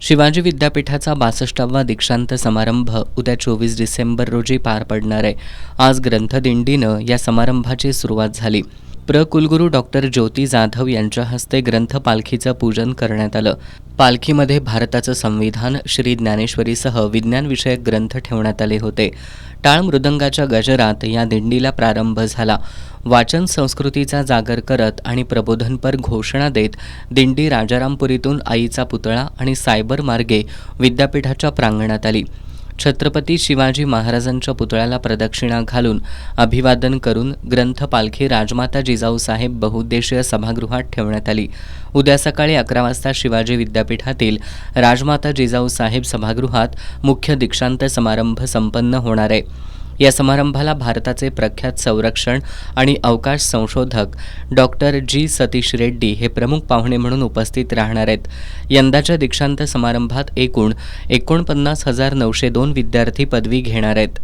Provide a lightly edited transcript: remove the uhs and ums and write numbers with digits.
शिवाजी विद्यापीठाचा 62वा दीक्षांत समारंभ उद्या 24 डिसेंबर रोजी पार पडणार आहे. आज ग्रंथदिंडीनं या समारंभाची सुरुवात झाली. कुलगुरू डॉक्टर ज्योती जाधव यांच्या हस्ते ग्रंथ पालखीचं पूजन करण्यात आलं. पालखीमध्ये भारताचं संविधान, श्री ज्ञानेश्वरीसह विज्ञानविषयक ग्रंथ ठेवण्यात आले होते. टाळ मृदंगाच्या गजरात या दिंडीला प्रारंभ झाला. वाचन संस्कृतीचा जागर करत आणि प्रबोधनपर घोषणा देत दिंडी राजारामपुरीतून आईचा पुतळा आणि सायबर मार्गे विद्यापीठाच्या प्रांगणात आली. छत्रपती शिवाजी महाराजांच्या पुतळ्याला प्रदक्षिणा घालून अभिवादन करून ग्रंथ पालखी राजमाता जिजाऊ साहेब बहुउद्देशीय सभागृहात ठेवण्यात आली. उद्या सकाळी 11 वाजता शिवाजी विद्यापीठातील राजमाता जिजाऊ साहेब सभागृहात मुख्य दीक्षांत समारंभ संपन्न होणार आहे. या समारंभाला भारताचे प्रख्यात संरक्षण आणि अवकाश संशोधक डॉक्टर जी सतीश रेड्डी हे प्रमुख पाहुणे म्हणून उपस्थित राहणार आहेत. यंदाच्या दीक्षांत समारंभात एकूण 49,902 विद्यार्थी पदवी घेणार आहेत.